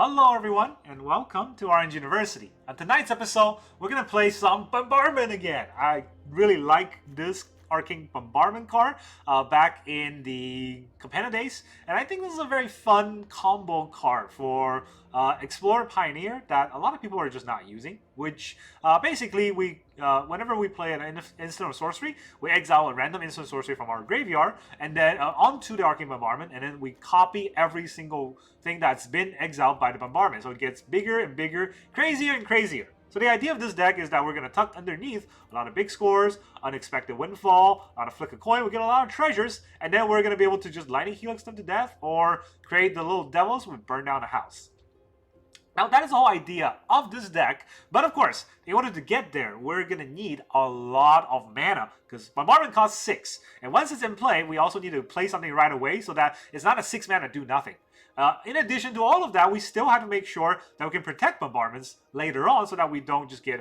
Hello everyone, and welcome to Orange University. On tonight's episode, we're gonna play some Bombardment again. I really like this Arcane Bombardment card back in the Capenna days, and I think this is a very fun combo card for Explorer Pioneer that a lot of people are just not using, which basically whenever we play an instant or sorcery, we exile a random instant sorcery from our graveyard and then onto the Arcane Bombardment, and then we copy every single thing that's been exiled by the bombardment. So it gets bigger and bigger, crazier and crazier. So the idea of this deck is that we're going to tuck underneath a lot of big scores, unexpected windfall, on a flick a coin, we get a lot of treasures, and then we're going to be able to just lightning helix them to death or create the little devils with burn down a house. Now that is the whole idea of this deck, but of course, in order to get there, we're going to need a lot of mana, because Bombardment costs 6, and once it's in play, we also need to play something right away so that it's not a 6 mana do nothing. In addition to all of that, we still have to make sure that we can protect bombardments later on so that we don't just get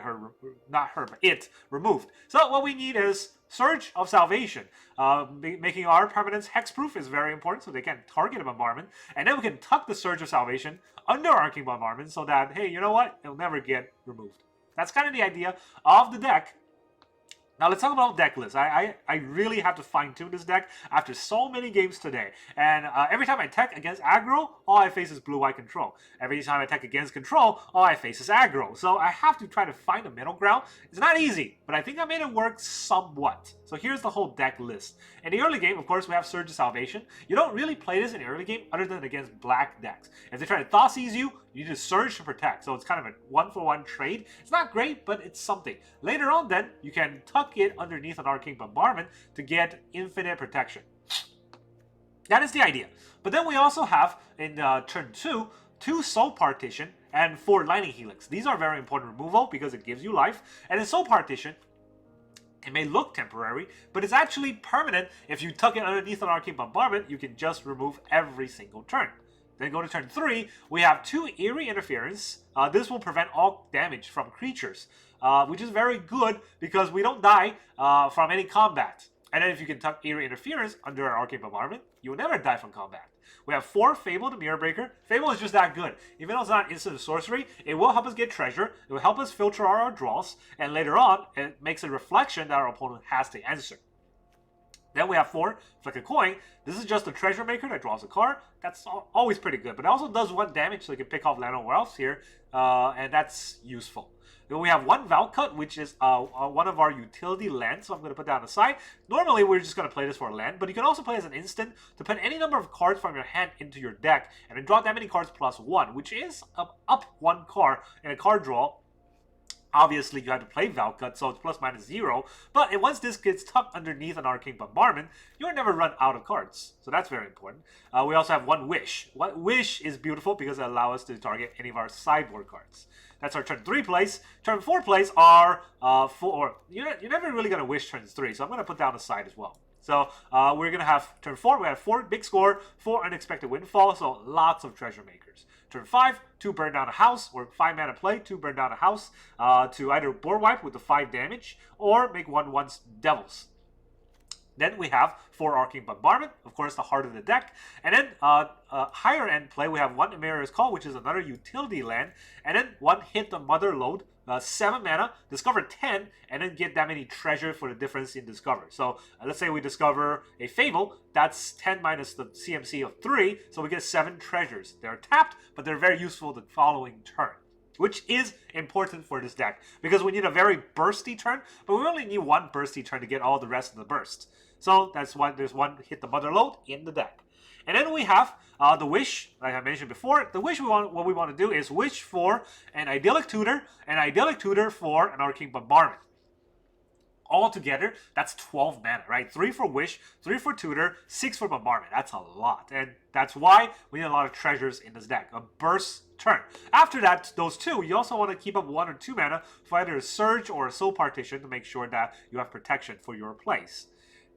it removed. So what we need is Surge of Salvation. Making our permanents hexproof is very important so they can't target a bombardment. And then we can tuck the Surge of Salvation under Arcane Bombardment so that, hey, you know what? It'll never get removed. That's kind of the idea of the deck. Now let's talk about Decklist. I really have to fine-tune this deck after so many games today. And every time I attack against aggro, all I face is blue-white control. Every time I attack against control, all I face is aggro. So I have to try to find a middle ground. It's not easy, but I think I made it work somewhat. So here's the whole deck list. In the early game, of course, we have Surge of Salvation. You don't really play this in the early game other than against black decks. If they try to Thoughtseize you, you need to Surge to protect. So it's kind of a one-for-one trade. It's not great, but it's something. Later on then, you can tuck it underneath an Arcane Bombardment to get infinite protection. That is the idea. But then we also have, in turn 2, 2 Soul Partition and 4 Lightning Helix. These are very important removal because it gives you life. And in Soul Partition, it may look temporary, but it's actually permanent. If you tuck it underneath an Arcane Bombardment, you can just remove every single turn. Then go to turn 3, we have 2 Eerie Interference. This will prevent all damage from creatures, which is very good because we don't die from any combat. And then if you can tuck Eerie Interference under an Arcane Bombardment, you will never die from combat. We have 4 Fable the Mirror Breaker. Fable is just that good. Even though it's not instant sorcery, it will help us get treasure, it will help us filter our draws, and later on, it makes a reflection that our opponent has to answer. Then we have 4 Flick a Coin. This is just a treasure maker that draws a card. That's always pretty good, but it also does 1 damage, so you can pick off land or else here, and that's useful. Then we have 1 Valcut, which is one of our utility lands, so I'm going to put that on the side. Normally, we're just going to play this for a land, but you can also play as an instant to put any number of cards from your hand into your deck, and then draw that many cards plus 1, which is up 1 card in a card draw. Obviously, you have to play Valcut, so it's ±0. But once this gets tucked underneath an Arcane Bombardment, you'll never run out of cards. So that's very important. We also have 1 Wish. Wish is beautiful because it allows us to target any of our sideboard cards. That's our turn 3 plays. Turn 4 plays are you're never really going to wish turns 3, so I'm going to put that on the side as well. So we're going to have turn 4, we have 4 big score, 4 unexpected windfall, so lots of treasure makers. Turn 5, 2 burn down a house, or 5 mana play, 2 burn down a house to either board wipe with the 5 damage, or make 1/1 devils. Then we have 4 Arcane Bombardment, of course the heart of the deck. And then higher end play, we have 1 Emeria's Call, which is another utility land. And then 1 Hit the Mother Lode, 7 mana, discover 10, and then get that many treasure for the difference in discover. So let's say we discover a Fable, that's 10 minus the CMC of 3, so we get 7 treasures. They're tapped, but they're very useful the following turn, which is important for this deck because we need a very bursty turn, but we only need 1 bursty turn to get all the rest of the bursts. So that's why there's 1 Hit the Mother Lode in the deck. And then we have the Wish, like I mentioned before. The Wish, what we want to do is wish for an Idyllic Tutor, an Idyllic Tutor for an Arcane Bombardment. All together, that's 12 mana, right? 3 for Wish, 3 for Tutor, 6 for Bombardment. That's a lot. And that's why we need a lot of treasures in this deck. A burst turn. After that, those 2, you also want to keep up 1 or 2 mana for either a Surge or a Soul Partition to make sure that you have protection for your plays.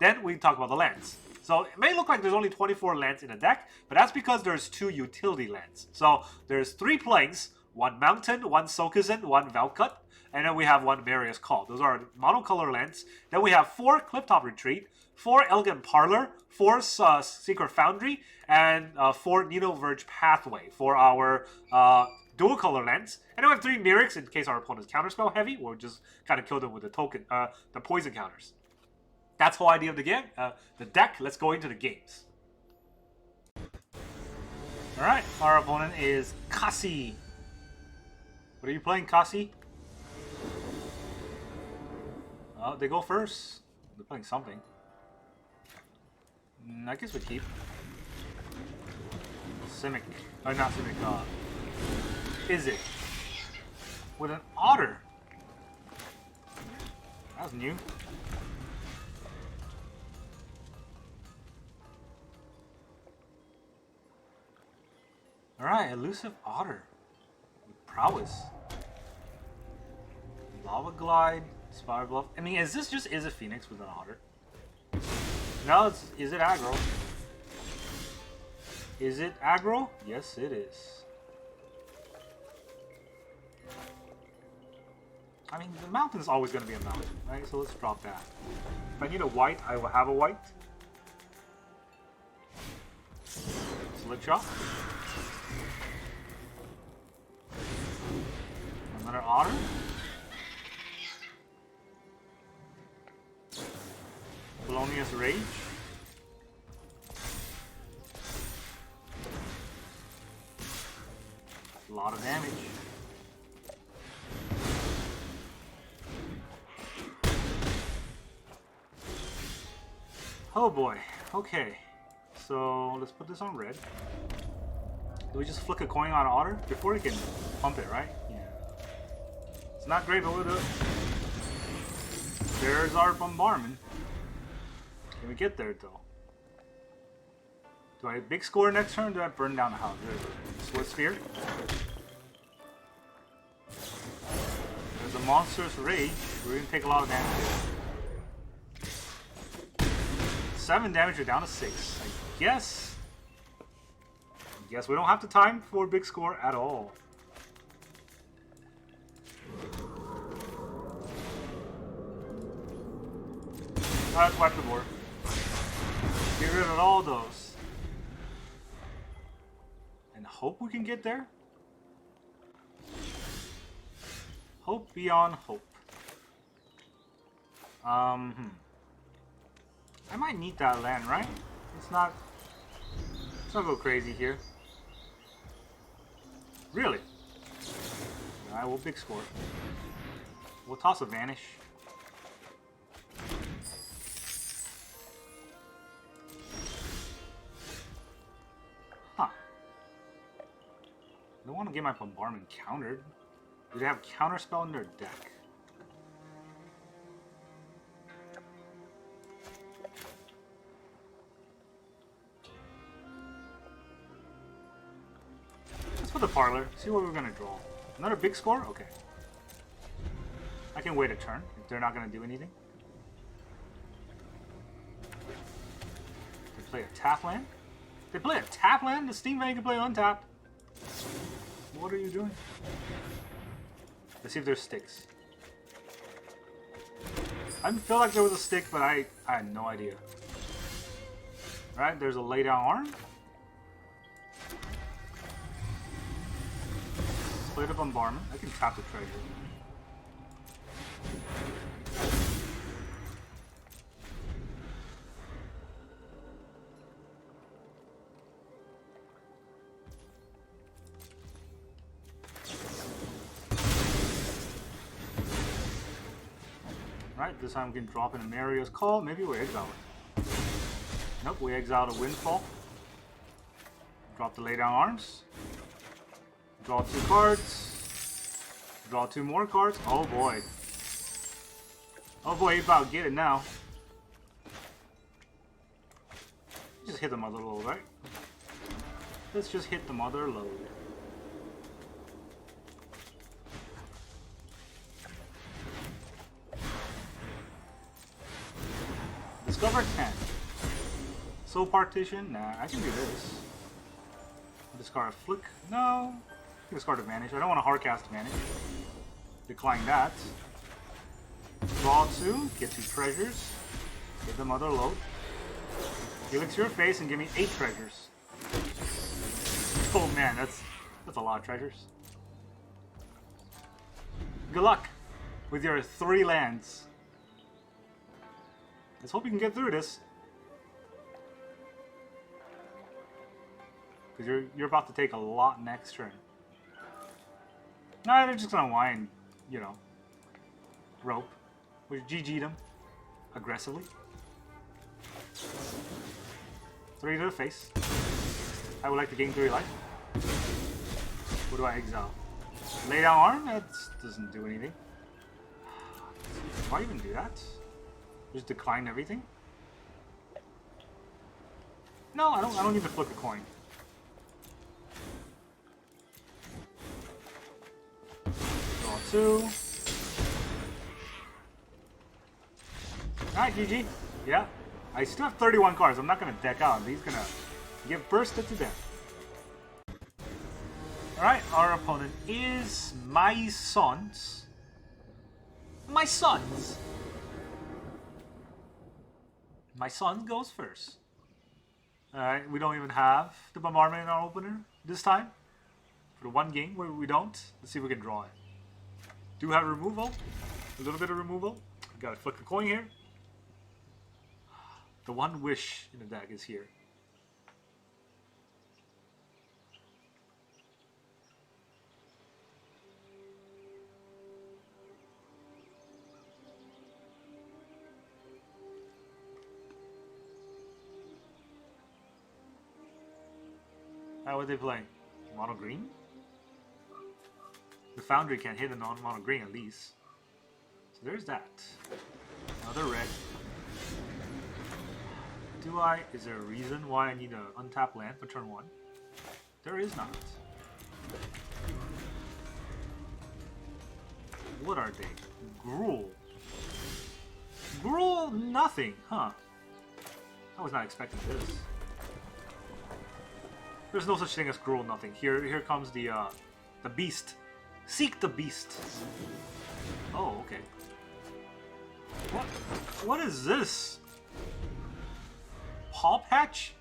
Then we talk about the lands. So it may look like there's only 24 lands in the deck, but that's because there's 2 utility lands. So there's 3 plains, 1 mountain, 1 Sokuzen, 1 Valcut, and then we have 1 Emeria's Call. Those are monocolor lands. Then we have 4 Clifftop Retreat, 4 Elegant Parlor, 4 Secret Foundry, and 4 Needle Verge Pathway for our dual color lands. And then we have 3 Mirrors in case our opponent's counterspell heavy, or just kind of kill them with the token, the poison counters. That's the whole idea of the game, the deck. Let's go into the games. Alright, our opponent is Kasi. What are you playing, Kasi? Oh, they go first. They're playing something. I guess we keep. Simic. Or not Simic, is it? With an Otter. That was new. Alright, Elusive Otter. With prowess. Lava Glide, Spire Bluff. I mean, is this just a Phoenix with an Otter? No, is it aggro? Is it aggro? Yes, it is. I mean, the mountain is always going to be a mountain, right? So let's drop that. If I need a white, I will have a white. Slick shot. Another Otter. Polonius Rage. A lot of damage. Oh boy. Okay. So let's put this on red. Do we just flick a coin on Otter before we can pump it, right? Yeah. It's not great, but we'll do it. There's our bombardment. Can we get there though? Do I big score next turn? Or do I burn down the house? Swift Sphere. There's a monstrous rage. We're gonna take a lot of damage. 7 damage, we're down to 6. I guess we don't have the time for big score at all. Let's wipe the board. Get rid of all those. And hope we can get there. Hope beyond hope. I might need that land, right? Let's not go crazy here. Really? Alright, we'll big score. We'll toss a Vanish. Huh. I don't want to get my bombardment countered. Do they have counterspell in their deck? Let's put the Parlor. See what we're gonna draw. Another big score? Okay. I can wait a turn if they're not gonna do anything. They play a tap land? They play a tap land? The Steam Van can play untapped. What are you doing? Let's see if there's sticks. I feel like there was a stick, but I had no idea. Alright, there's a lay down arm. Play the bombardment. I can tap the treasure. Right, this time we can drop in Emeria's Call. Maybe we exile it. Nope, we exiled a Windfall. Drop the lay down arms. Draw 2 cards. Draw 2 more cards. Oh boy. Oh boy, you about to get it now. Just hit the mother load, right? Let's just hit the mother load. Discover 10. Soul Partition? Nah, I can do this. Discard a Flick? No. Discard a Vanish. I don't want to hardcast Vanish. Decline that. Draw 2. Get 2 treasures. Get the mother load. Helix your face and give me 8 treasures. Oh man, that's a lot of treasures. Good luck with your 3 lands. Let's hope you can get through this. Because you're about to take a lot next turn. No, they're just gonna whine, you know, rope. We GG'd them aggressively. 3 to the face. I would like to gain 3 life. What do I exile? Lay down arm? That doesn't do anything. Do I even do that? Just decline everything? No, I don't need to flip a coin. Draw 2. Alright, GG. Yeah. I still have 31 cards. I'm not gonna deck out. He's gonna get bursted to death. Alright, our opponent is my sons. My sons. My son goes first. Alright, we don't even have the bombardment in our opener this time. For the one game where we don't. Let's see if we can draw it. Do have removal. A little bit of removal. Gotta flick a coin here. The one wish in the deck is here. How are they playing? Mono green? The Foundry can't hit a non-mono green at least. So there's that. Another red. Is there a reason why I need an untapped land for turn 1? There is not. What are they? Gruul. Gruul nothing, huh? I was not expecting this. There's no such thing as Gruul nothing. Here comes the beast. Seek the beast. Oh, okay. What is this? Paw Patch?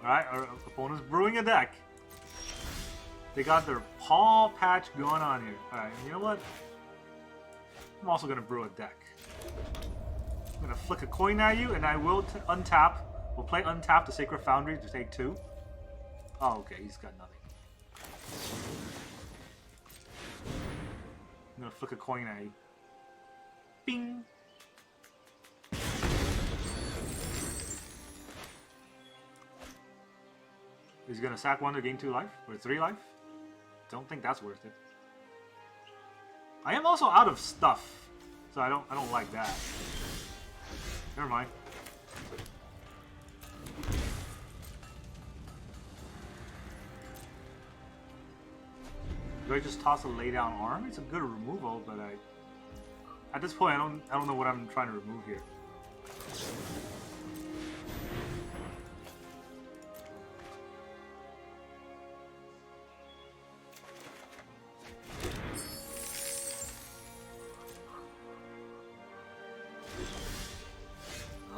Alright, our opponent's brewing a deck. They got their Paw Patch going on here. Alright, you know what? I'm also gonna brew a deck. I'm gonna flick a coin at you, and I will untap. We'll play untap the Sacred Foundry to take 2. Oh, okay, he's got nothing. I'm gonna flick a coin at you. Bing! He's gonna sack 1 to gain 2 life, or 3 life. Don't think that's worth it. I am also out of stuff, so I don't like that. Never mind. Do I just toss a lay down arm? It's a good removal, but at this point I don't know what I'm trying to remove here.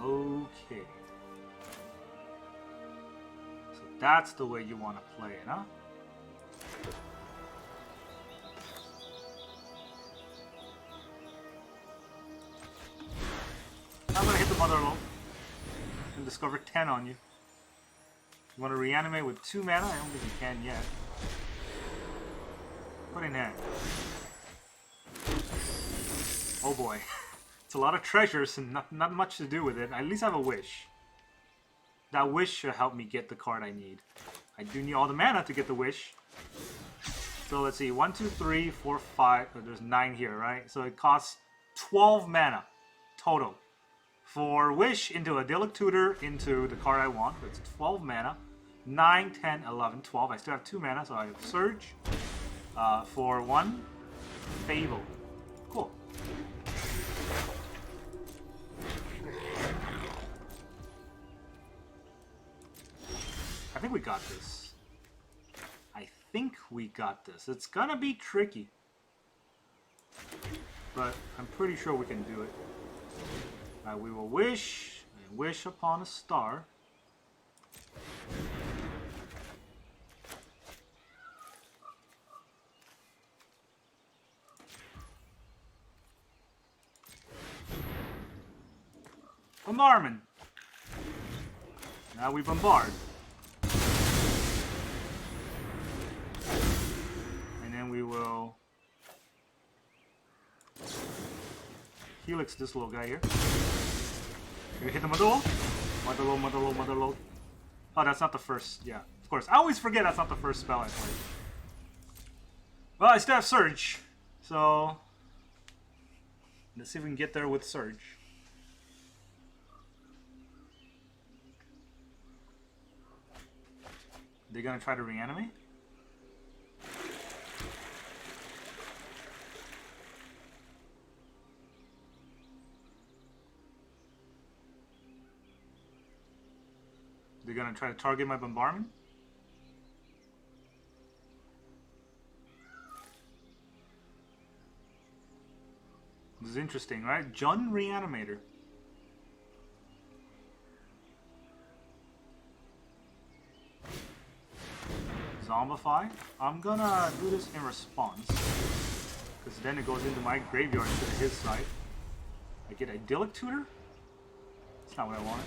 Okay. So that's the way you want to play it, huh? I'm gonna hit the Mother Loaf and discover 10 on you. You want to reanimate with 2 mana? I don't think you can yet. Put in hand. Oh boy. It's a lot of treasures and not much to do with it. I at least have a wish. That wish should help me get the card I need. I do need all the mana to get the wish. So let's see. 1, 2, 3, 4, 5. Oh, there's 9 here, right? So it costs 12 mana total. For wish into a Idyllic Tutor into the card I want. That's 12 mana. 9, 10, 11, 12. I still have 2 mana, so I have Surge. For 1, Fable. Cool. I think we got this. I think we got this. It's gonna be tricky. but I'm pretty sure we can do it. We will wish and wish upon a star. Bombardment. Now we bombard. And then we will helix this little guy here. You hit the mother load? Mother load, mother load, mother load. Oh, that's not the first. Yeah, of course. I always forget that's not the first spell I play. Well, I still have Surge. So, let's see if we can get there with Surge. They're gonna try to reanimate? They're gonna try to target my bombardment? This is interesting, right? Jun Reanimator. Zombify. I'm gonna do this in response, because then it goes into my graveyard instead of his side. I get Idyllic Tutor? That's not what I wanted.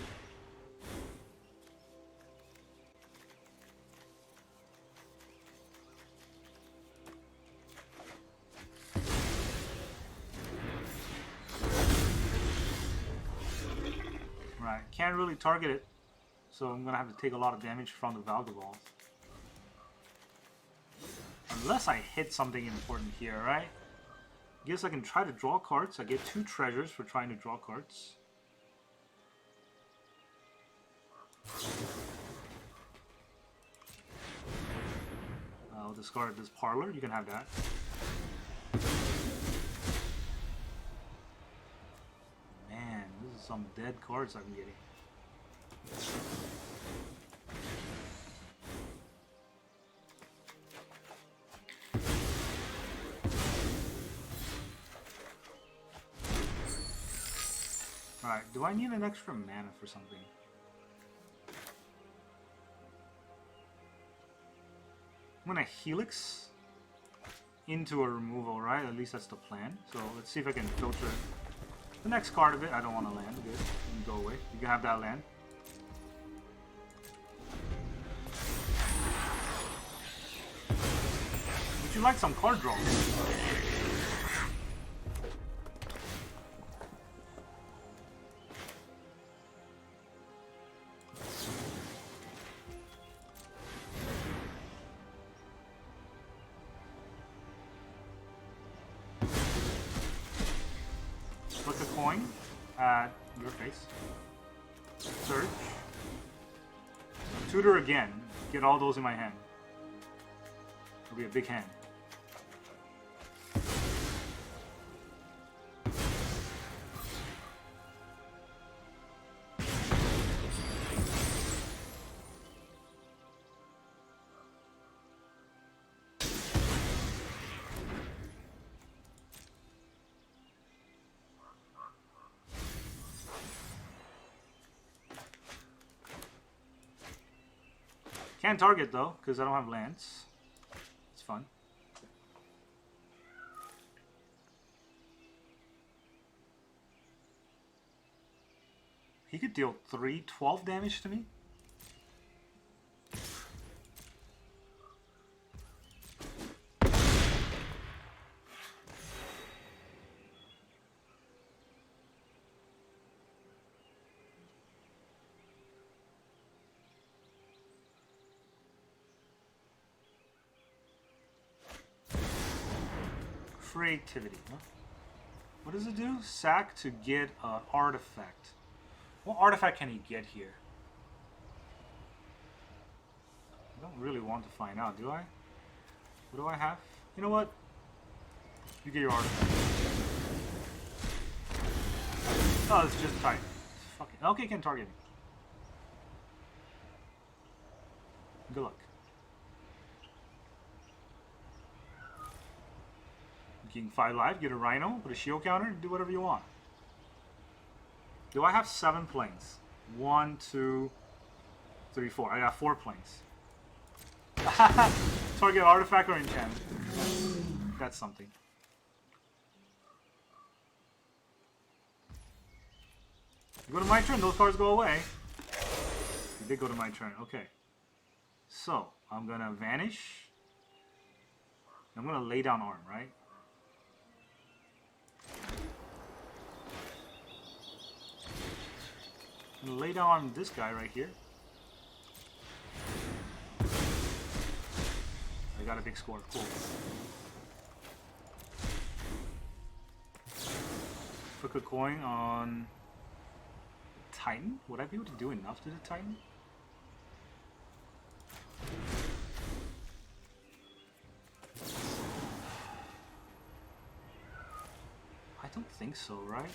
Right, can't really target it, so I'm gonna have to take a lot of damage from the Valgaball. Unless I hit something important here, right? Guess I can try to draw cards. I get 2 treasures for trying to draw cards. I'll discard this Parlor. You can have that. Man, this is some dead cards I'm getting. Alright, do I need an extra mana for something? I'm gonna Helix into a removal, right? At least that's the plan. So let's see if I can filter the next card of it. I don't want to land. Good. You can go away. You can have that land. Would you like some card draw? Flick a coin at your face. Search. Tutor again. Get all those in my hand. It'll be a big hand. Can't target though, because I don't have lands. It's fun. He could deal 12 damage to me. Creativity, huh? What does it do? Sack to get an artifact. What artifact can he get here? I don't really want to find out, do I? What do I have? You know what? You get your artifact. Oh, it's just tight. Fuck it. Okay, can target me. Good luck. Gain 5 life, get a Rhino, put a shield counter, do whatever you want. Do I have 7 planes? 1, 2, 3, 4. I got 4 planes. Target artifact or enchant. That's something. You go to my turn, those cards go away. You did go to my turn, okay. So, I'm gonna vanish. I'm gonna lay down arm, right? I'm gonna lay down arm this guy right here. I got a big score, cool. Flip a coin on Titan? Would I be able to do enough to the Titan? I don't think so, right?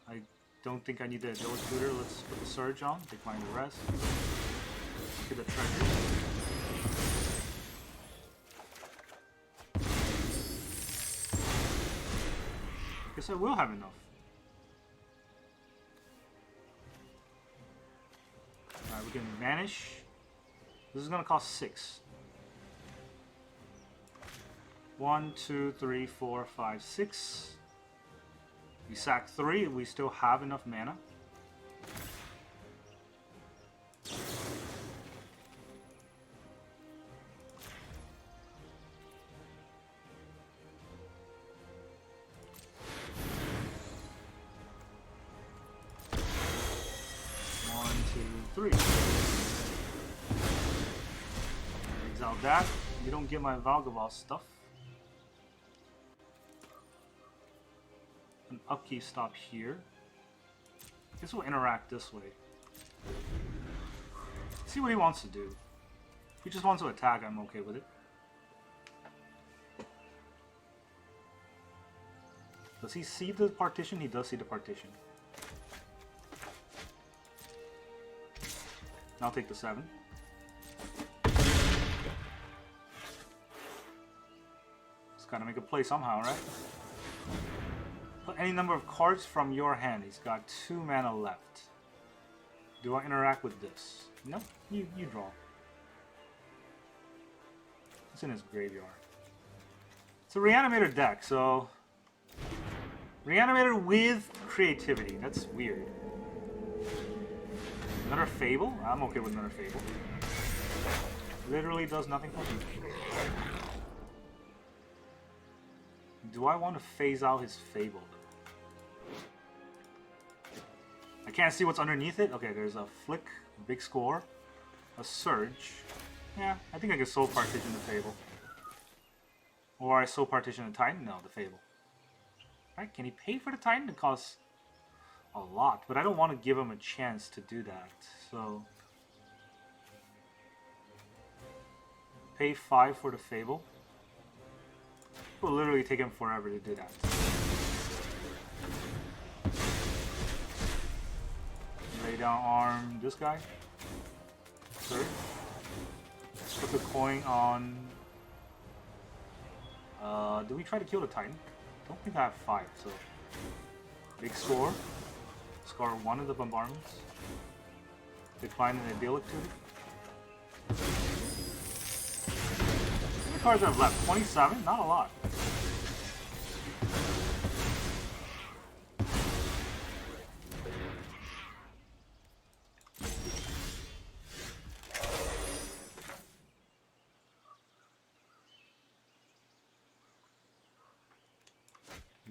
I don't think I need the Agility Tutor. Let's put the Surge on, decline the rest. Get the treasure. Guess I will have enough. Alright, we can vanish. This is gonna cost 6. 1, 2, 3, 4, 5, 6. We sack 3, we still have enough mana. Exile that. You don't get my Valgavas stuff. An upkeep stop here. Guess we'll interact this way. See what he wants to do. If he just wants to attack, I'm okay with it. Does he see the partition? He does see the partition. I'll take the 7. Just gotta make a play somehow, right? Put any number of cards from your hand. He's got 2 mana left. Do I interact with this? Nope, you draw. It's in his graveyard. It's a Reanimator deck, so... Reanimator with creativity. That's weird. Another Fable? I'm okay with another Fable. Literally does nothing for me. Do I want to phase out his Fable? I can't see what's underneath it. Okay, there's a Flick, a big score, a Surge. Yeah, I think I could Soul Partition the Fable. Or I Soul Partition the Titan? No, the Fable. Right, can he pay for the Titan? It costs a lot, but I don't want to give him a chance to do that, so... Pay 5 for the Fable. It will literally take him forever to do that. Lay down arm this guy. Third. Put the coin on... do we try to kill the Titan? I don't think I have 5, so... Big score. Score 1 of the bombardments. Decline an ability to it. How many cards have left? 27? Not a lot.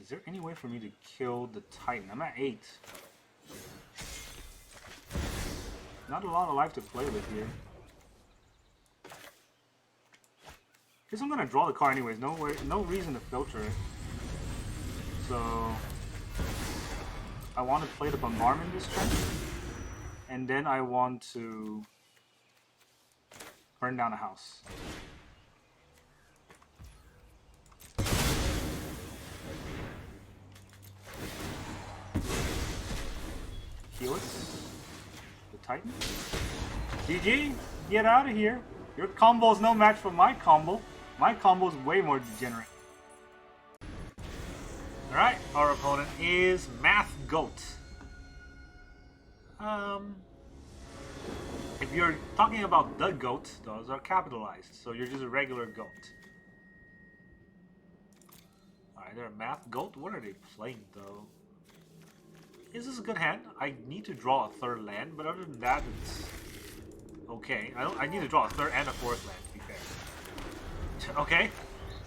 Is there any way for me to kill the Titan? I'm at 8. Not a lot of life to play with here. Guess I'm gonna draw the card anyways. No reason to filter it. So I want to play the bombardment this turn, and then I want to burn down a house. Helix, the Titan. GG, get out of here. Your combo is no match for my combo. My combo is way more degenerate. Alright, our opponent is Math Goat. If you're talking about the goat, those are capitalized, so you're just a regular goat. Alright, they're a Math Goat. What are they playing, though? Is this a good hand? I need to draw a third land, but other than that, it's okay. I need to draw a third and a fourth land, to be fair. Okay,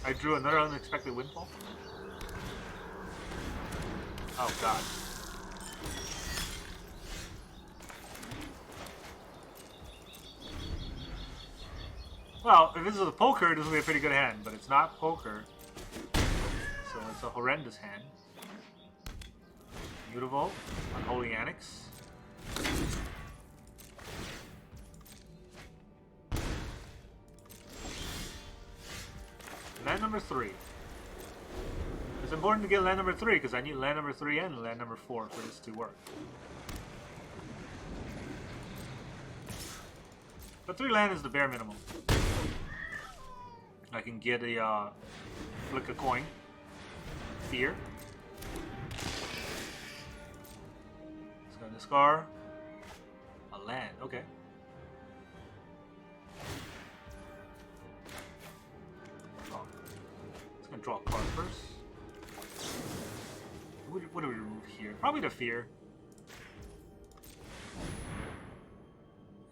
I drew another unexpected windfall. Oh god. Well, if this is a poker, this will be a pretty good hand, but it's not poker. So it's a horrendous hand. Beautiful. Unholy Annex. Land number 3. It's important to get land number 3 because I need land number 3 and land number 4 for this to work. But 3 land is the bare minimum. I can get a flick a coin. Fear. It's gonna discard a land. Okay. Oh. It's gonna draw a card first. What do we remove here? Probably the fear.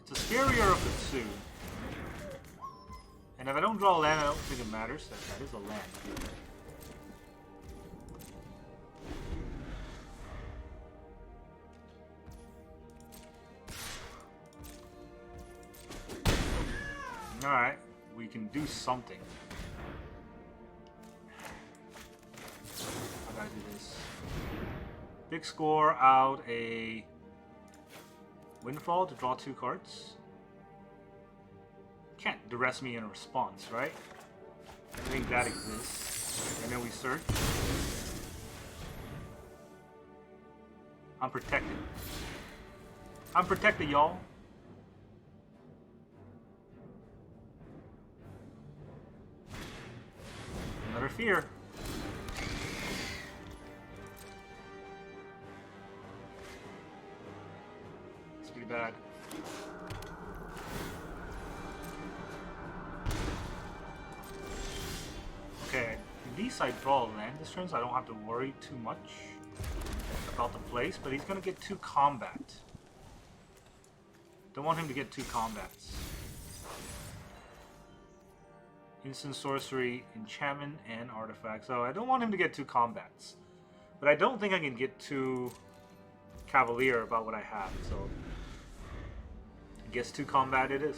It's a scarier of the 2. And if I don't draw a land, I don't think it matters. That is a land. Alright, we can do something. I gotta do this. Big score out a windfall to draw 2 cards. Can't duress me in a response, right? I think that exists. And then we search. I'm protected. I'm protected, y'all. Another fear. It's pretty bad. Okay, at least I draw a land this turn, so I don't have to worry too much about the place, but he's gonna get 2 combat. Don't want him to get 2 combats. Instant sorcery, enchantment, and artifact. So I don't want him to get 2 combats. But I don't think I can get too cavalier about what I have, so I guess 2 combat it is.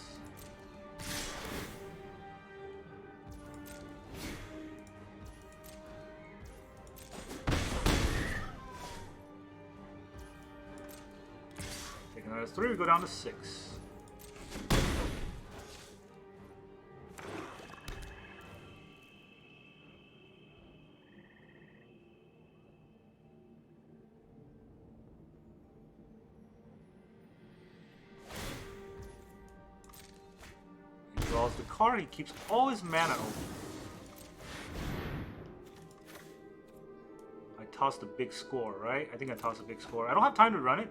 Taking another 3, we go down to 6. Draws the card, he keeps all his mana open. I tossed a big score, right? I think I tossed a big score. I don't have time to run it.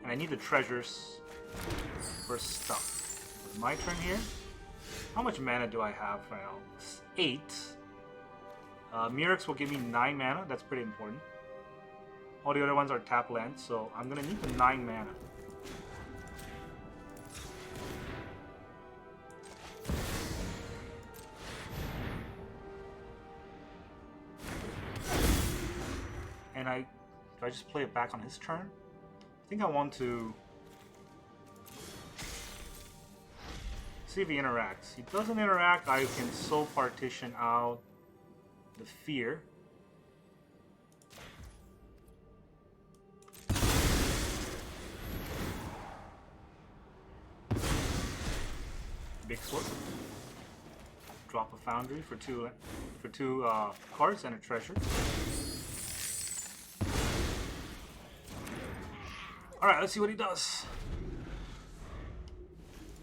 And I need the treasures for stuff. It's my turn here. How much mana do I have right now? 8. Mirrex will give me 9 mana. That's pretty important. All the other ones are tap lands, so I'm going to need the 9 mana. And do I just play it back on his turn? I think I want to see if he interacts. He doesn't interact, I can soul partition out the fear. Big sword. Drop a foundry for two cards and a treasure. Alright, let's see what he does.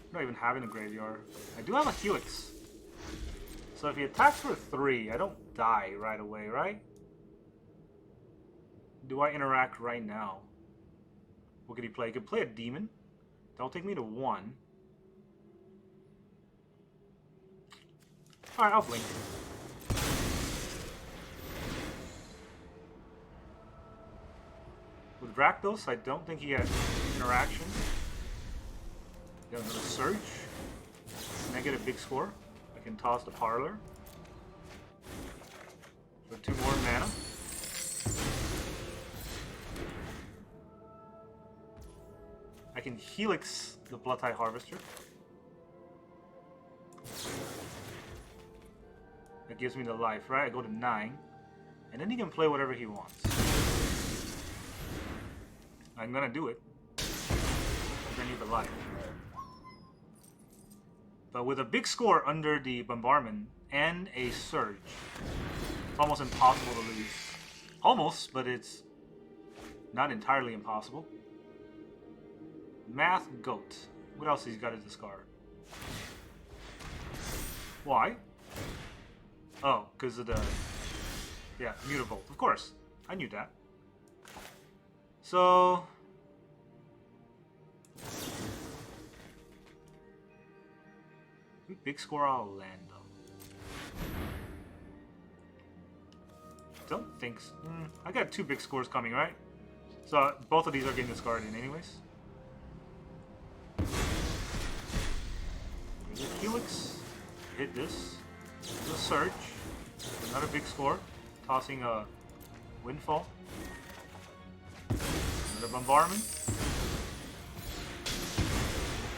I'm not even having a graveyard. I do have a Helix. So if he attacks for 3, I don't die right away, right? do I interact right now? What could he play? He could play a demon. That'll take me to 1. Alright, I'll blink. With Rakdos, I don't think he has interaction. Got another Surge. And I get a big score. I can toss the Parlor. For 2 more mana. I can Helix the Bloodtide Harvester. That gives me the life, right? I go to 9. And then he can play whatever he wants. I'm gonna do it. I need the life. But with a big score under the Bombardment and a Surge, it's almost impossible to lose. Almost, but it's not entirely impossible. Math Goat. What else he's got to discard? Why? Oh, because of the... Yeah, Mutavolt. Of course. I knew that. So... Big score on Orlando. Don't think so. I got 2 big scores coming, right? So both of these are getting discarded anyways. Helix. Hit this. The Surge. Another big score. Tossing a Windfall. Another Bombardment.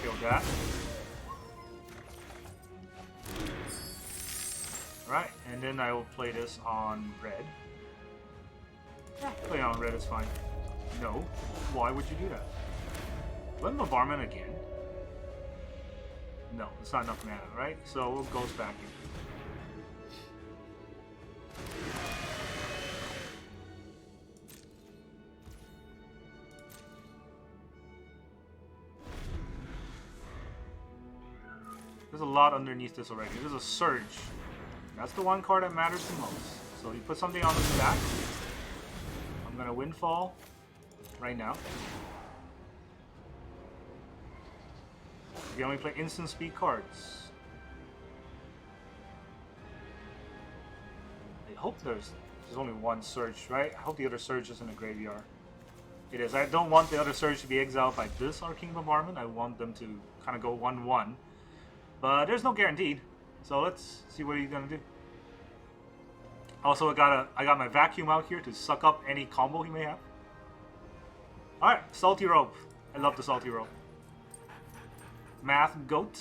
Kill that. Alright, and then I will play this on red. Yeah, play on red is fine. No. Why would you do that? Let Bombardment again. No, it's not enough mana, right? So it goes back in. There's a lot underneath this already. There's a Surge. That's the one card that matters the most. So you put something on the stack. I'm gonna Windfall right now. You only play instant speed cards. I hope there's only one Surge, right? I hope the other Surge is in the graveyard. It is. I don't want the other Surge to be exiled by this Arcane Bombardment. I want them to kind of go 1-1. But there's no guaranteed. So let's see what he's gonna do. Also, I got my Vacuum out here to suck up any combo he may have. Alright, Salty Rope. I love the Salty Rope. Math Goat.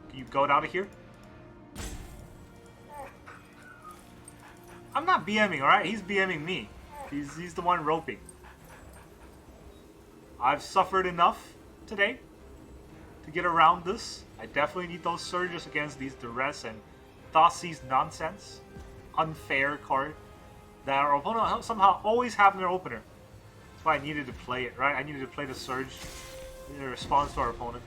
Can you goat out of here? I'm not BMing, alright? He's BMing me. He's the one roping. I've suffered enough today to get around this. I definitely need those Surges against these Duress and Thoughtseize nonsense. Unfair card that our opponent somehow always have in their opener. That's why I needed to play it, right? I needed to play the Surge in response to our opponent.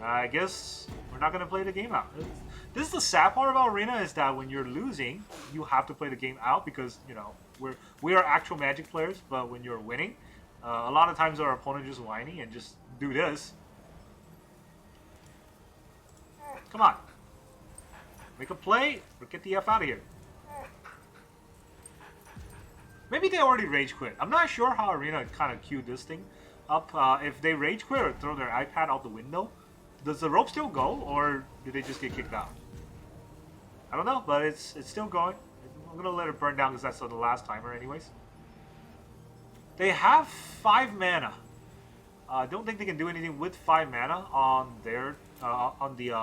I guess we're not going to play the game out. This is the sad part about Arena, is that when you're losing, you have to play the game out because, you know, we are actual Magic players, but when you're winning, a lot of times our opponent just whiny and just do this. Come on. Make a play or get the F out of here. Maybe they already rage quit. I'm not sure how Arena kind of queued this thing up. If they rage quit or throw their iPad out the window, does the rope still go or do they just get kicked out? I don't know, but it's still going. I'm going to let it burn down because that's the last timer anyways. They have 5 mana. I don't think they can do anything with 5 mana on their on the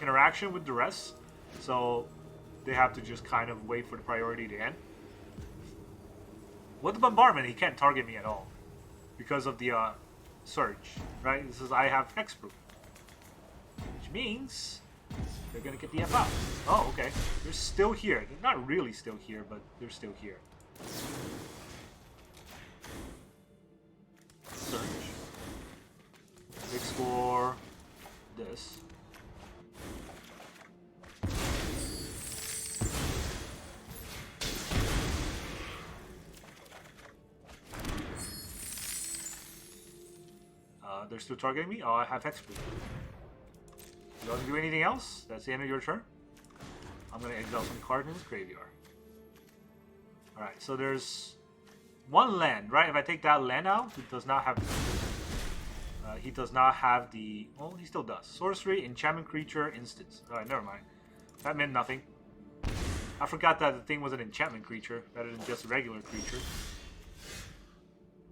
interaction with Duress. So they have to just kind of wait for the priority to end. With the Bombardment, he can't target me at all because of the Surge, right? This is I have Hexproof, which means they're gonna get the F out. Oh, okay. They're still here. They're not really still here, but they're still here. Surge. Big score. This. They're still targeting me? Oh, I have hexproof. You don't do anything else? That's the end of your turn? I'm going to exile some cards in his graveyard. Alright, so there's one land, right? If I take that land out, he does not have... he does not have the... Well, he still does. Sorcery, enchantment creature, instants. Alright, never mind. That meant nothing. I forgot that the thing was an enchantment creature rather than just a regular creature.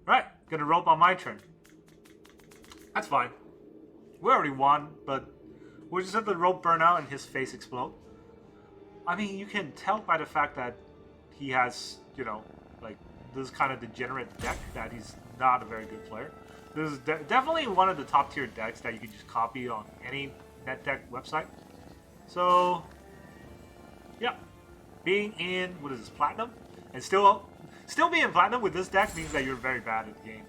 Right, gonna rope on my turn. That's fine. We already won, but we'll just let the rope burn out and his face explode. I mean, you can tell by the fact that he has, you know, like, this kind of degenerate deck that he's not a very good player. This is definitely one of the top tier decks that you can just copy on any net deck website. So, yeah. Being in, what is this, Platinum? And still being Platinum with this deck means that you're very bad at the game.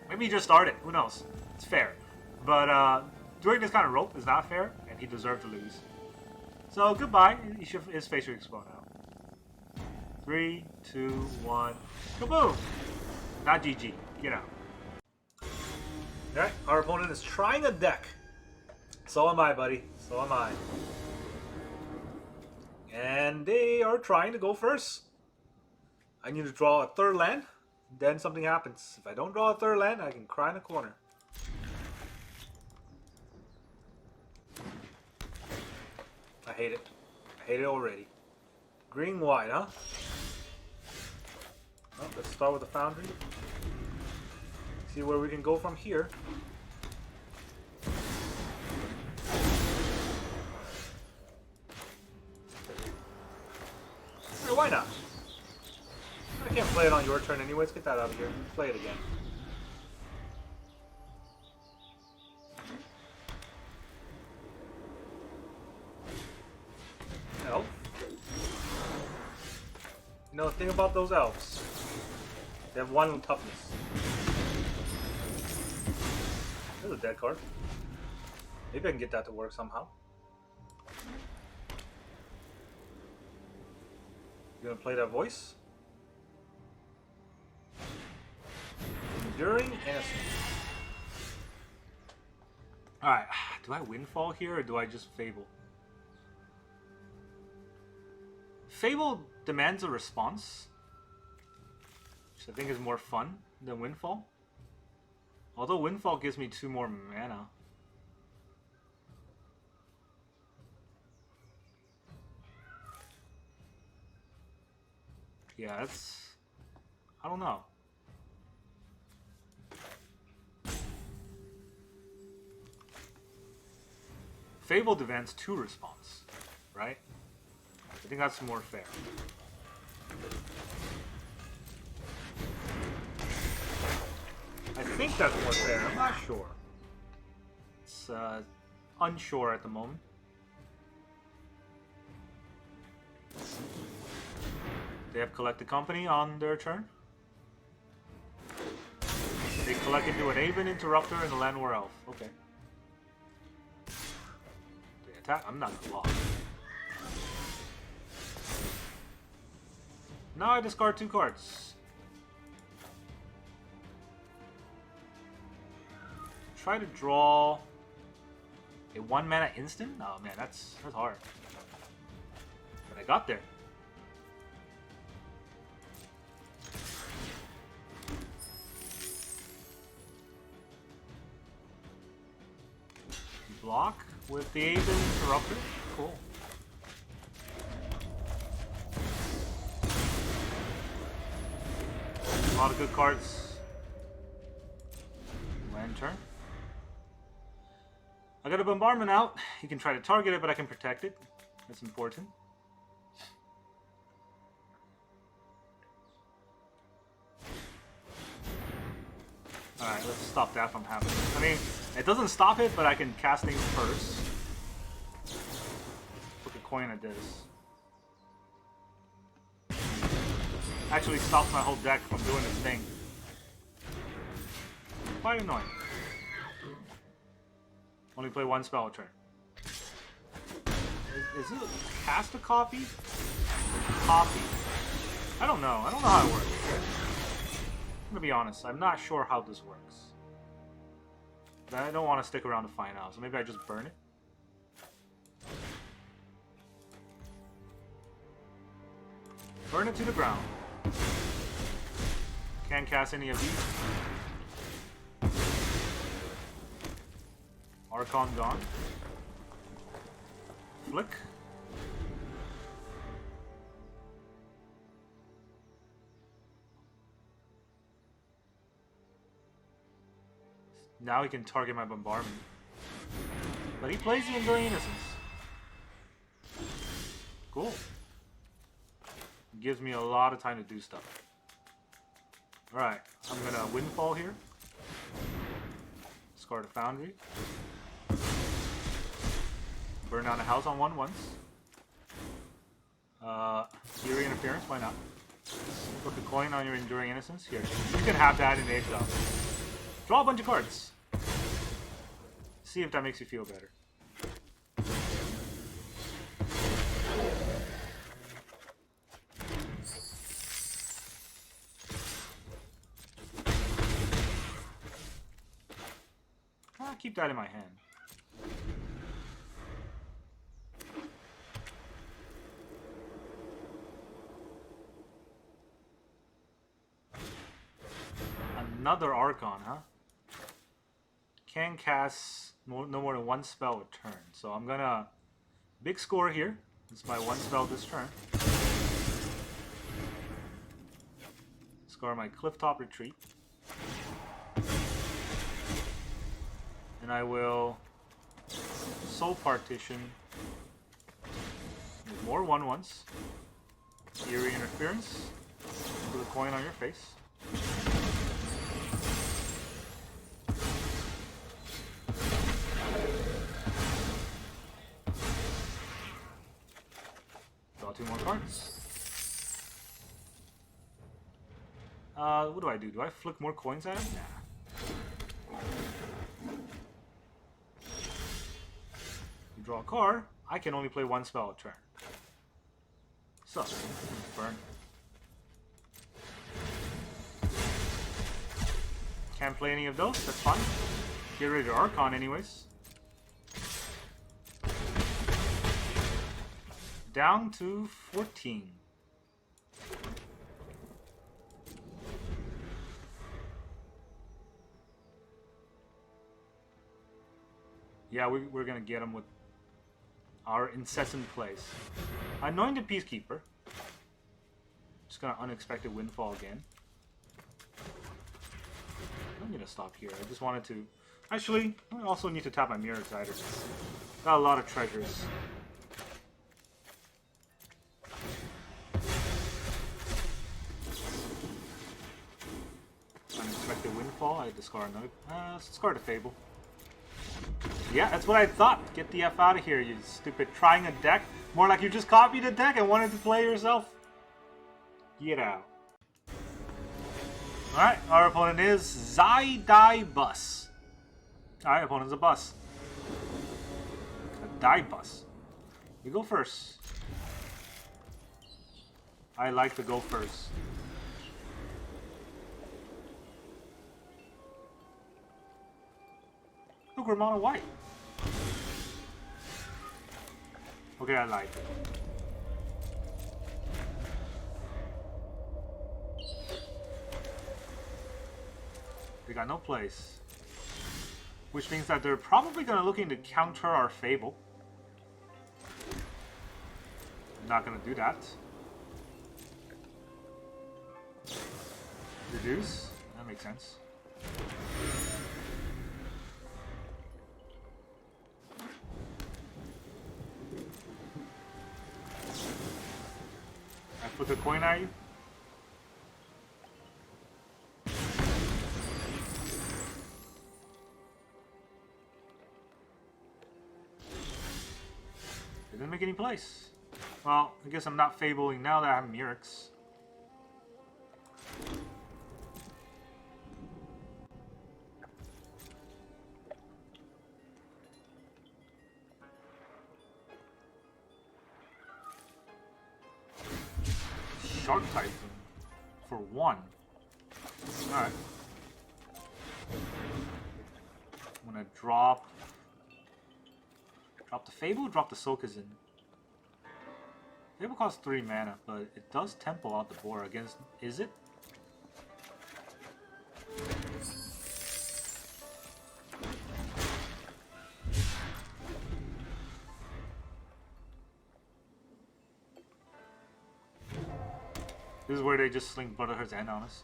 Maybe he just started, who knows? It's fair. But doing this kind of rope is not fair, and he deserved to lose. So, goodbye. His face should explode out. 3, 2, 1, kaboom! Not GG. Get out. Alright, our opponent is trying a deck. So am I, buddy. So am I. And they are trying to go first. I need to draw a third land. Then something happens. If I don't draw a third land, I can cry in a corner. I hate it. I hate it already. Green, white, huh? Well, let's start with the Foundry. See where we can go from here. Sure, why not? I can't play it on your turn anyways. Get that out of here. Play it again. Elf. You know, the thing about those elves, they have 1 toughness. There's a dead card. Maybe I can get that to work somehow. You gonna play that voice? Enduring Innocence. Alright, do I Windfall here or do I just Fable? Fable demands a response, which I think is more fun than Windfall. Although Windfall gives me 2 more mana. Yeah, that's... I don't know. Fable demands 2 response, right? I think that's more fair. I think that's more fair. I'm not sure. It's unsure at the moment. They have collected company on their turn. They collect into an Aven Interrupter and a Landwar Elf. Okay. They attack. I'm not gonna block. Now I discard 2 cards. Try to draw a 1 mana instant? Oh man, that's hard. But I got there. Block with the Aven Interrupter. Cool. A lot of good cards. Land turn. I got a Bombardment out. You can try to target it, but I can protect it. That's important. Alright, let's stop that from happening. I mean, it doesn't stop it, but I can cast things first. Put a coin at this. Actually stops my whole deck from doing its thing. Quite annoying. Only play 1 spell a turn. Is it cast a copy? Or copy? I don't know. I don't know how it works. gonna be honest, I'm not sure how this works. But I don't want to stick around to find out, so maybe I just burn it. Burn it to the ground. Can't cast any of these. Archon gone. Flick. Now he can target my bombardment. But he plays the Enduring Innocence. Cool. Gives me a lot of time to do stuff. Alright, I'm gonna Windfall here. Discard a Foundry. Burn down a house on one once. Eerie Interference, why not? Look a coin on your Enduring Innocence. Here, you can have that in exile. Draw a bunch of cards. See if that makes you feel better. I'll keep that in my hand. Another Archon, huh? Can cast no more than one spell a turn. So I'm gonna big score here. It's my one spell this turn. Score my Clifftop Retreat. And I will Soul Partition with more 1/1s. Eerie Interference. Put a coin on your face. Draw 2 more cards. What do I do? Do I flick more coins at him? Nah. You draw a card. I can only play one spell a turn. So, burn. Can't play any of those, that's fine. Get rid of your Archon anyways. Down to 14. Yeah, we're gonna get him with our incessant plays. Anointed Peacekeeper. Just gonna unexpected Windfall again. I'm gonna stop here. I just wanted to... Actually, I also need to tap my Mirror Tider. Got a lot of treasures. Unexpected Windfall. I discard another... let's discard a Fable. Yeah, that's what I thought. Get the F out of here, you stupid. Trying a deck. More like you just copied a deck and wanted to play yourself. Get out. Alright, our opponent is Zai Bus. Alright, opponent's a bus. A die bus. You go first. I like to go first. Look, we're mono white. Okay, I like it. They got no place. Which means that they're probably going to looking to counter our Fable. Not going to do that. Reduce. That makes sense. I put the coin at you. Didn't make any place. Well, I guess I'm not Fabling now that I have Mirrors. Shark Typhoon for 1. Alright. I'm gonna drop the Fable, drop the Sokazen. Fable costs 3 mana, but it does tempo out the board against... Is it? This is where they just sling Brotherhood's End on us.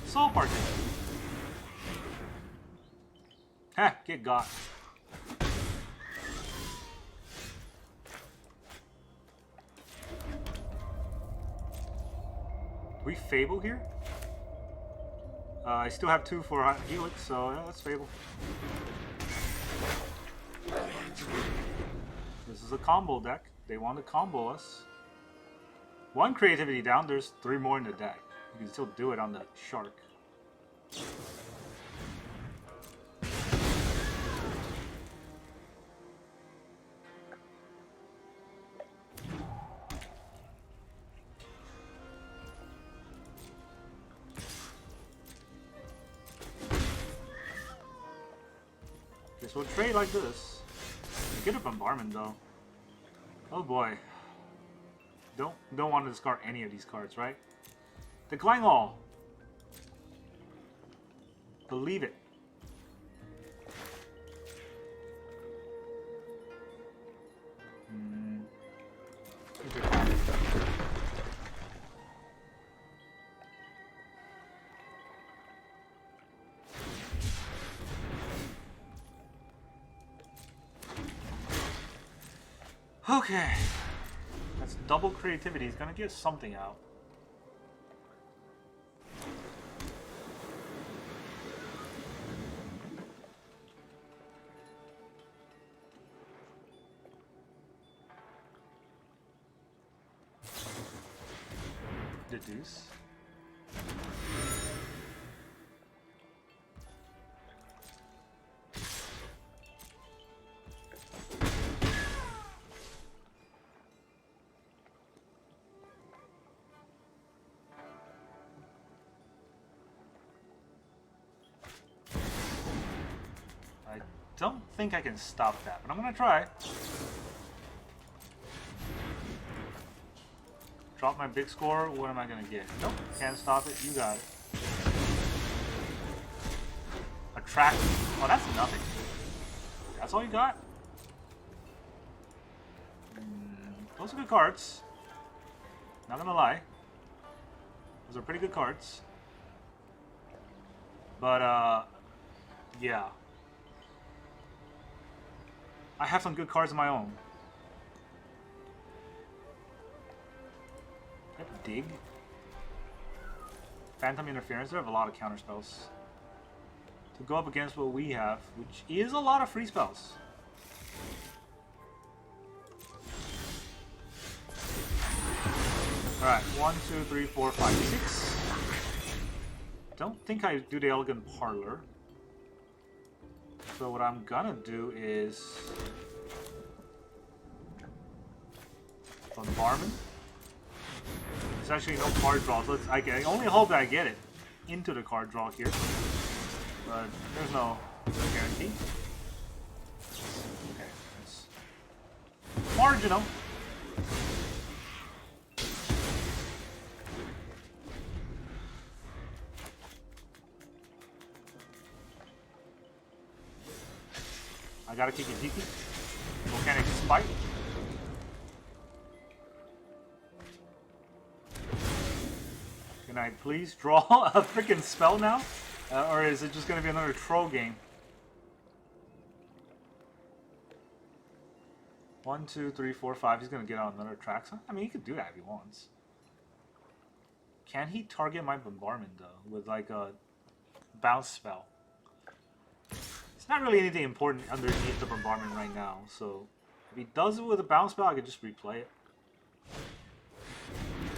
Soul Party. Ha! Get got. Do we Fable here? I still have 2 for Helix, so yeah, let's Fable. This is a combo deck. They want to combo us. 1 creativity down, there's 3 more in the deck. You can still do it on the shark. Okay, so we'll trade like this. Get a bombardment though. Oh boy. Don't want to discard any of these cards, right? Decline all. Believe it. Okay. That's double creativity. He's gonna get something out. Deduce. I don't think I can stop that, but I'm gonna try. Drop my big score, what am I gonna get? Nope, can't stop it, you got it. Attract. Oh, that's nothing. That's all you got? Those are good cards. Not gonna lie. Those are pretty good cards. But, yeah. I have some good cards of my own. Dig. Phantom Interference. They have a lot of counter spells to go up against what we have, which is a lot of free spells. Alright, 1, 2, 3, 4, 5, 6. Don't think I do the Elegant Parlor. So what I'm gonna do is Bombardment. There's actually no card draw, so I only hope that I get it into the card draw here. But there's no guarantee. Okay, it's marginal. I got a Kiki-Jiki. Volcanic Spike. Can I please draw a freaking spell now? Or is it just going to be another troll game? 1, 2, 3, 4, 5. He's going to get out another track. I mean, he could do that if he wants. Can he target my bombardment, though, with like a bounce spell? It's not really anything important underneath the bombardment right now, so if he does it with a bounce spell, I could just replay it.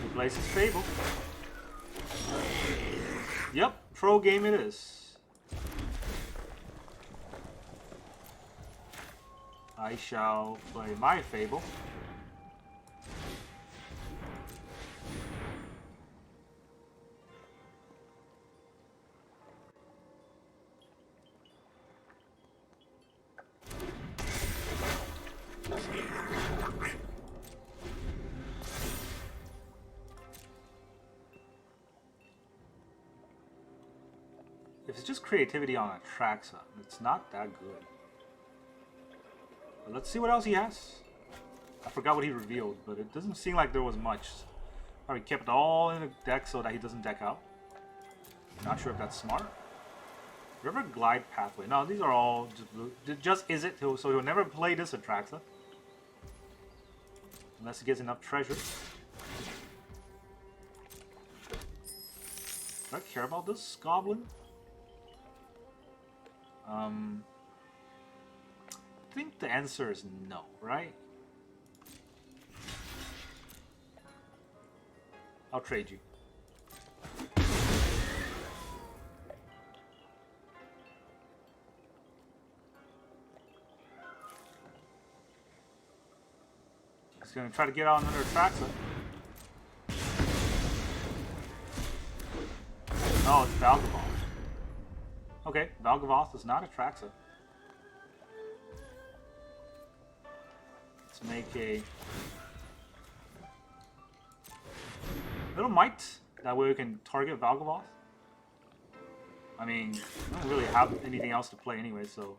Replace his Fable. Yep, pro game it is. I shall play my Fable. If it's just creativity on Atraxa, it's not that good. But let's see what else he has. I forgot what he revealed, but it doesn't seem like there was much. Probably kept it all in the deck so that he doesn't deck out. Not sure if that's smart. River Glide Pathway. No, these are all just is it, so he'll never play this Atraxa. Unless he gets enough treasure. Do I care about this Goblin? I think the answer is no, right? I'll trade you. He's gonna try to get out another Atraxa. Oh, it's Valgavoth. Okay, Valgavoth is not Atraxa. Let's make a little Might. That way we can target Valgavoth. I mean, I don't really have anything else to play anyway, so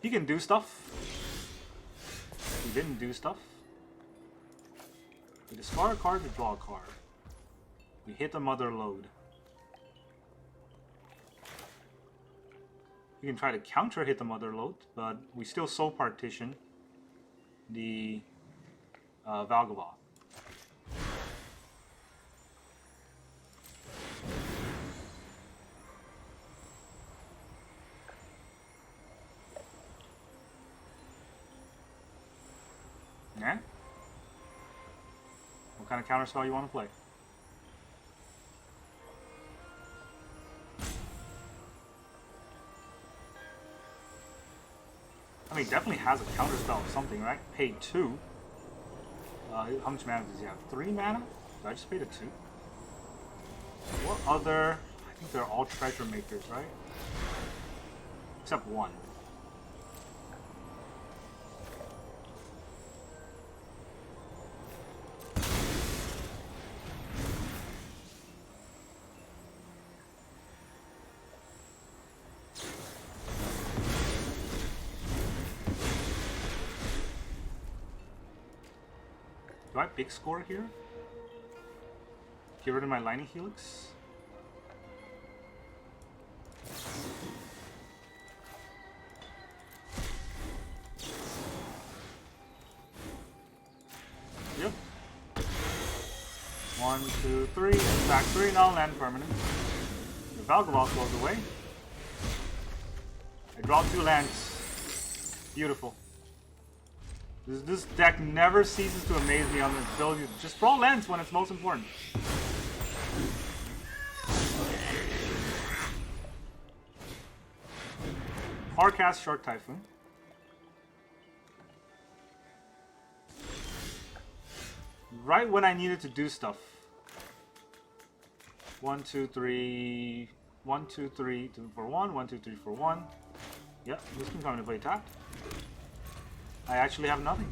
he can do stuff. He didn't do stuff. We discard a card to draw a card. We hit the Mother Load. We can try to counter hit the Mother Load, but we still soul partition the Valgavoth. Yeah? What kind of counter spell you want to play? I mean, he definitely has a counter spell of something, right? Paid 2. How much mana does he have? 3 mana? Did I just paid a 2? What other... I think they're all treasure makers, right? Except one. Do I big score here? Get rid of my Lightning Helix? Yep. 1, 2, 3. Back 3, now land permanent. The Valgavoth goes away. I draw 2 lands. Beautiful. This deck never ceases to amaze me on its ability to just draw lands when it's most important. Hardcast Shark Typhoon. Right when I needed to do stuff. 1, 2, 3. 1, 2, 3 for 1. 1, 2, 3 for 1. Yep, this can come into play tapped. I actually have nothing.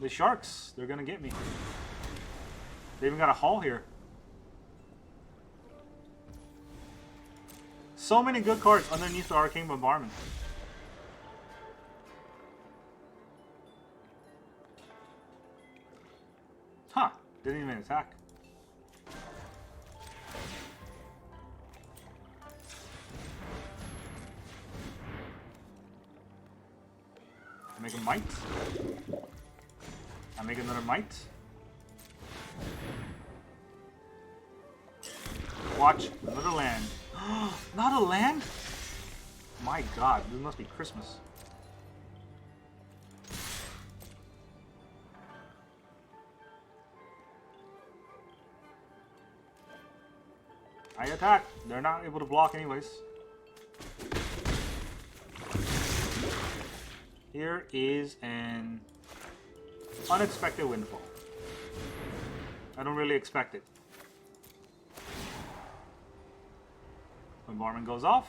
The Sharks, they're gonna get me. They even got a haul here. So many good cards underneath the Arcane Bombardment. Huh, didn't even attack. Make a Might. I make another Might. Watch, another land. Not a land? My god, this must be Christmas. I attack. They're not able to block anyways. Here is an unexpected windfall. I don't really expect it. Bombardment goes off.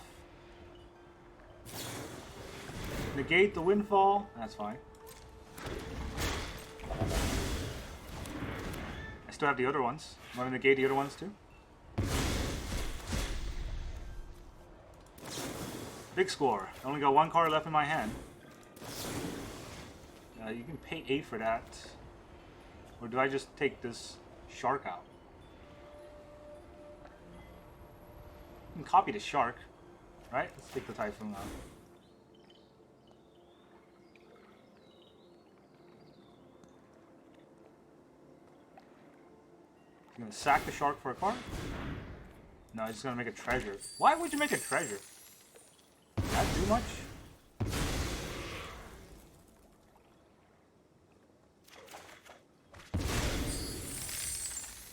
Negate the windfall. That's fine. I still have the other ones. Want to negate the other ones too? Big score. I only got one card left in my hand. You can pay 8 for that. Or do I just take this shark out? You can copy the shark. Right? Let's take the typhoon out. You're gonna sack the shark for a card? No, he's just gonna make a treasure. Why would you make a treasure? That too much?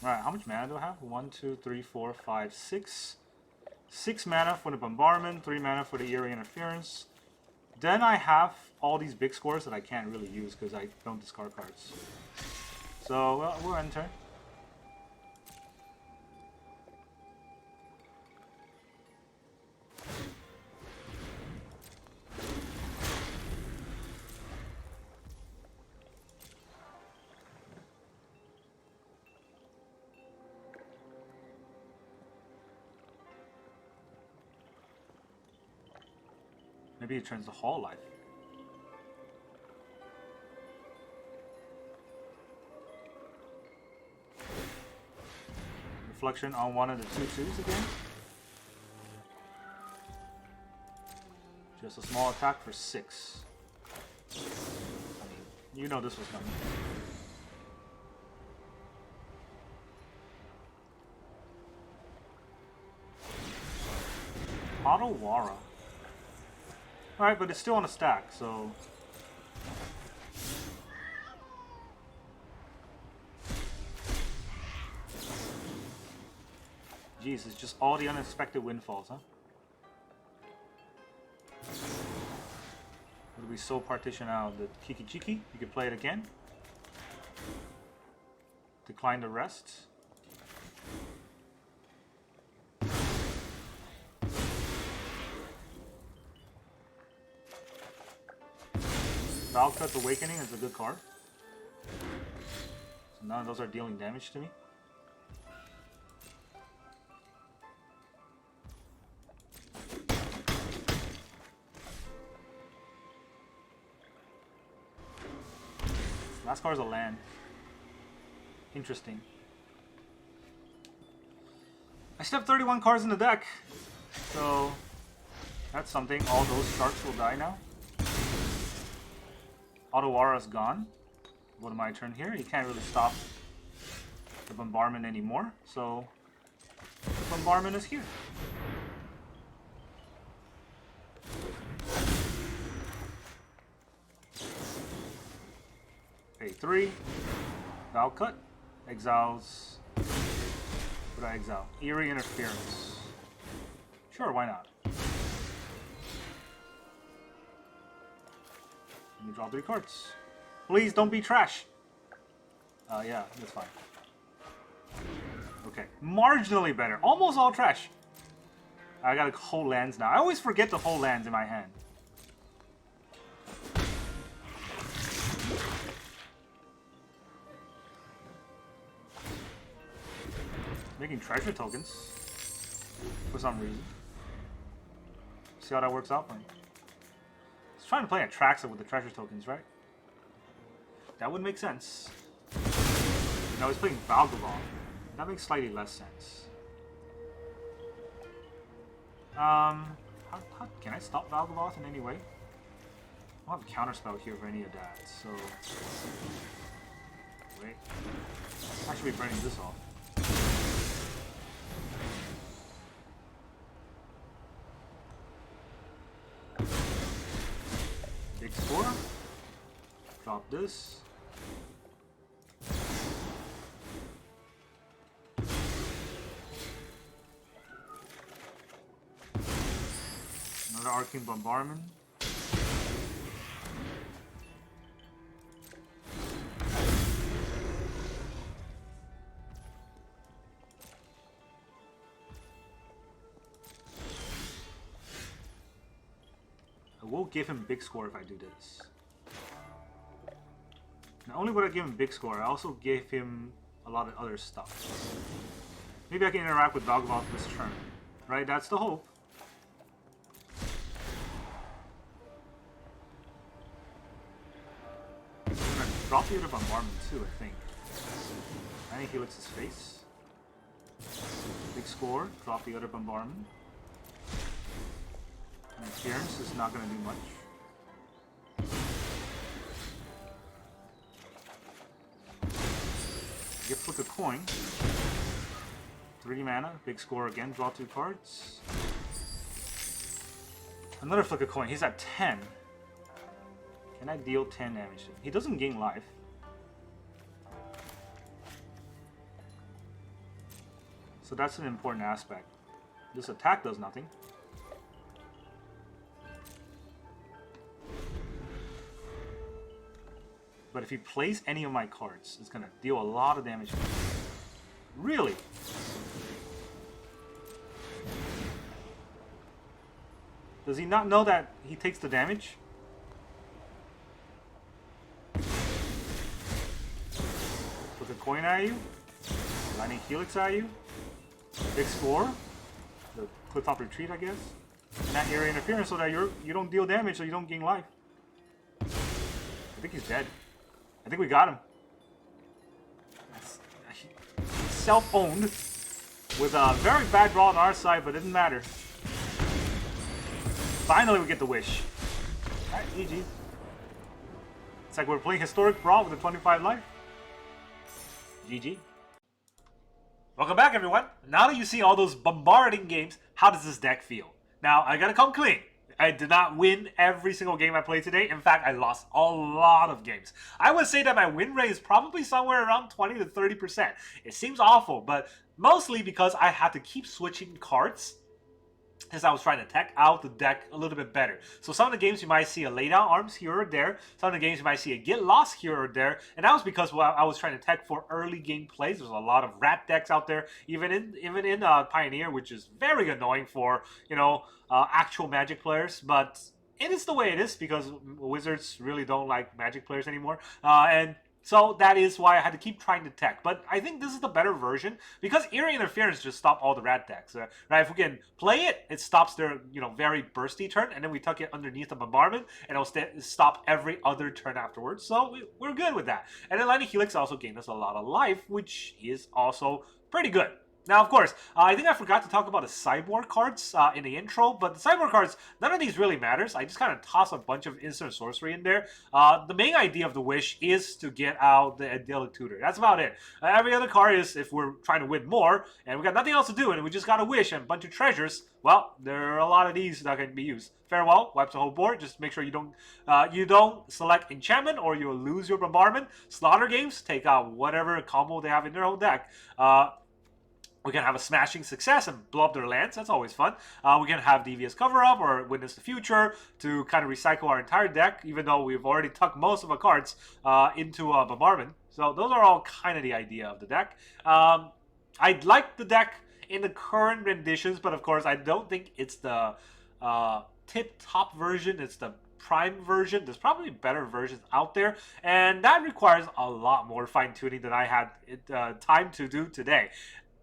Alright, how much mana do I have? 1, 2, 3, 4, 5, 6. 6 mana for the Bombardment, 3 mana for the Eerie Interference. Then I have all these big scores that I can't really use because I don't discard cards. So, well, we'll enter. Maybe it turns the Hall life. Reflection on one of the 2/2s again. Just a small attack for 6. I mean, you know this was coming. Otawara. Alright, but it's still on a stack, so... Jeez, it's just all the unexpected windfalls, huh? Would we so partition out the Kiki-Jiki? You could play it again. Decline the rest. Valcut's Awakening is a good card. So none of those are dealing damage to me. Last card is a land. Interesting. I still have 31 cards in the deck. So that's something. All those sharks will die now. Otawara's gone. Go to my turn here. You can't really stop the Bombardment anymore, so the Bombardment is here. Pay 3. Valcut. Exiles. What do I exile? Eerie Interference. Sure, why not? Let me draw 3 cards. Please don't be trash. Yeah, that's fine. Okay, marginally better. Almost all trash. I gotta hold lands now. I always forget to hold lands in my hand. Making treasure tokens for some reason. See how that works out for me. Trying to play Atraxa with the treasure tokens, right? That would make sense. No, he's playing Valgavoth. That makes slightly less sense. How can I stop Valgavoth in any way? I don't have a counterspell here for any of that, so... Wait. I should be burning this off. Big score. Drop this. Another Arcane Bombardment. I will give him big score if I do this. Not only would I give him big score, I also gave him a lot of other stuff. Maybe I can interact with Dogmouth this turn. Right? That's the hope. I'm gonna drop the other Bombardment too, I think. I think he licks his face. Big score, drop the other Bombardment. Interference is not going to do much. Get flick a coin. 3 mana, big score again, draw 2 cards. Another flick a coin, he's at 10. Can I deal 10 damage to him? He doesn't gain life. So that's an important aspect. This attack does nothing. But if he plays any of my cards, it's going to deal a lot of damage. Really? Does he not know that he takes the damage? Put a coin at you. Lightning Helix at you. Big score. The Clifftop Retreat, I guess. And that Eerie Interference so that you don't deal damage, so you don't gain life. I think he's dead. I think we got him. Self-owned with a very bad draw on our side, but it didn't matter. Finally, we get the wish. Alright, GG. It's like we're playing Historic Brawl with a 25 life. GG. Welcome back, everyone. Now that you see all those bombarding games, how does this deck feel? Now, I gotta come clean. I did not win every single game I played today. In fact, I lost a lot of games. I would say that my win rate is probably somewhere around 20 to 30%. It seems awful, but mostly because I had to keep switching cards as I was trying to tech out the deck a little bit better. So some of the games you might see a lay down arms here or there. Some of the games you might see a get lost here or there. And that was because I was trying to tech for early game plays. There's a lot of rat decks out there, even in Pioneer, which is very annoying for, you know, actual Magic players. But it is the way it is because Wizards really don't like Magic players anymore. And so that is why I had to keep trying to tech. But I think this is the better version because Eerie Interference just stopped all the rat decks. Right? If we can play it, it stops their very bursty turn, and then we tuck it underneath the Bombardment, and it'll stop every other turn afterwards. So we're good with that. And then Lightning Helix also gained us a lot of life, which is also pretty good. Now, of course, I think I forgot to talk about the sideboard cards in the intro, but the sideboard cards, none of these really matters. I just kind of toss a bunch of instant sorcery in there. The main idea of the Wish is to get out the Idyllic Tutor. That's about it. Every other card is if we're trying to win more, and we got nothing else to do, and we just got a Wish and a bunch of treasures, well, there are a lot of these that can be used. Farewell, wipes the whole board. Just make sure you don't select enchantment or you'll lose your bombardment. Slaughter games, take out whatever combo they have in their whole deck. We can have a smashing success and blow up their lands. That's always fun. We can have Devious Cover-Up or Witness the Future to kind of recycle our entire deck, even though we've already tucked most of our cards into a Bombardment. So those are all kind of the idea of the deck. I like the deck in the current renditions, but of course I don't think it's the tip-top version. It's the Prime version. There's probably better versions out there, and that requires a lot more fine-tuning than I had time to do today.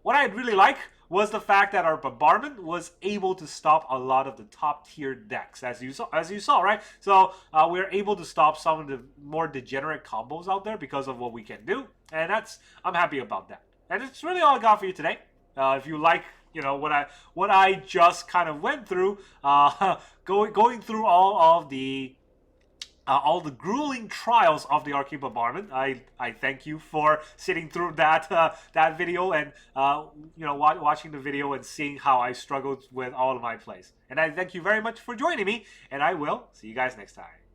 What I really like was the fact that our Bombardment was able to stop a lot of the top tier decks, as you saw, right? So we're able to stop some of the more degenerate combos out there because of what we can do, and I'm happy about that. And it's really all I got for you today. If you like, what I just kind of went through, going through all the grueling trials of the Arcane Bombardment. I thank you for sitting through that video and watching the video and seeing how I struggled with all of my plays. And I thank you very much for joining me, and I will see you guys next time.